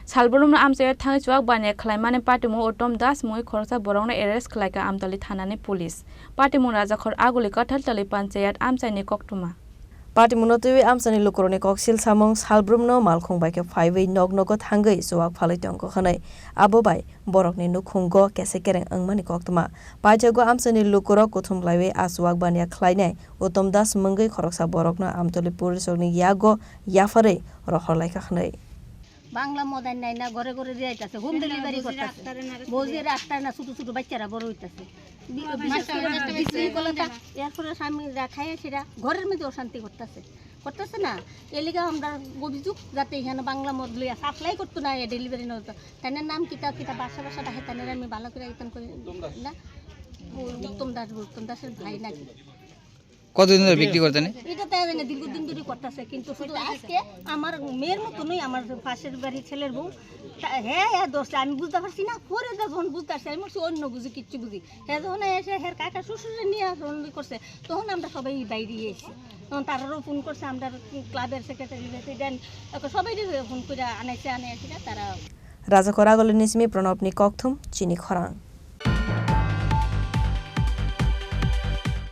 Salbrum amse thang chuak bane khlaimane patimu otom das moi khorsa borongna arrest khlaika amtali thanani police patimu rajakhor aguli kathal tali panchayat amchaini koktuma Patimunotewi amsani lukuroni koksil samong salbrumno malkhung baike phaiwei nognogo thangai chuak phalai tongko khanai abo bai borokni nukhungo kese kereng angmani koktuma pajago amsani lukuro kuthum laiwe aswak bania khlainai utom das mungai khoroksa borokno amtali pulisokni yago yafare rokhorlaika khanai Bangla মদান নাই না ঘরে ঘরে যাইতাছে home delivery করতেছে বউদের রাস্তায় না ছোট ছোট বাচ্চারা বড় হইতাছে এরপরে স্বামী রাখায় সেটা ঘরের মধ্যে অশান্তি করতেছে না এলিগা আমরা অভিযোগ যাতে এখানে বাংলা মদ লইয়া সাপ্লাই করতো না ডেলিভারি নতো তার নাম কিতা কিতা বাসা বাসা দেখে তার আমি ভালো করে আইতাম করি না উত্তম দাসের ভাই নাকি কতদিন ধরে বিক্রি করতেন এটা তাই জানি দীর্ঘদিন ধরে করতেছে কিন্তু শুধু আজকে আমার মেয়ের মতনই আমার পাশের বাড়ির ছেলের বউ হ্যাঁ দোষ আমি বুঝতে পারছি না পরে যখন বুঝতে পারছি আমি অন্য বুঝি কিচ্ছু বুঝি হ্যাঁ যখন এসে হ্যাঁ কাকা শ্বশুরে নিয়ে রন্ডি করছে তখন আমরা সবাই বাইরে এসেছি তখন তারারও ফোন করছে আমরা ক্লাবের সেক্রেটারি সবাই ফোন করে আনাইছে তারা রাজা করাগলে নিসমি প্রণবনি ককথুম চিনি খরাং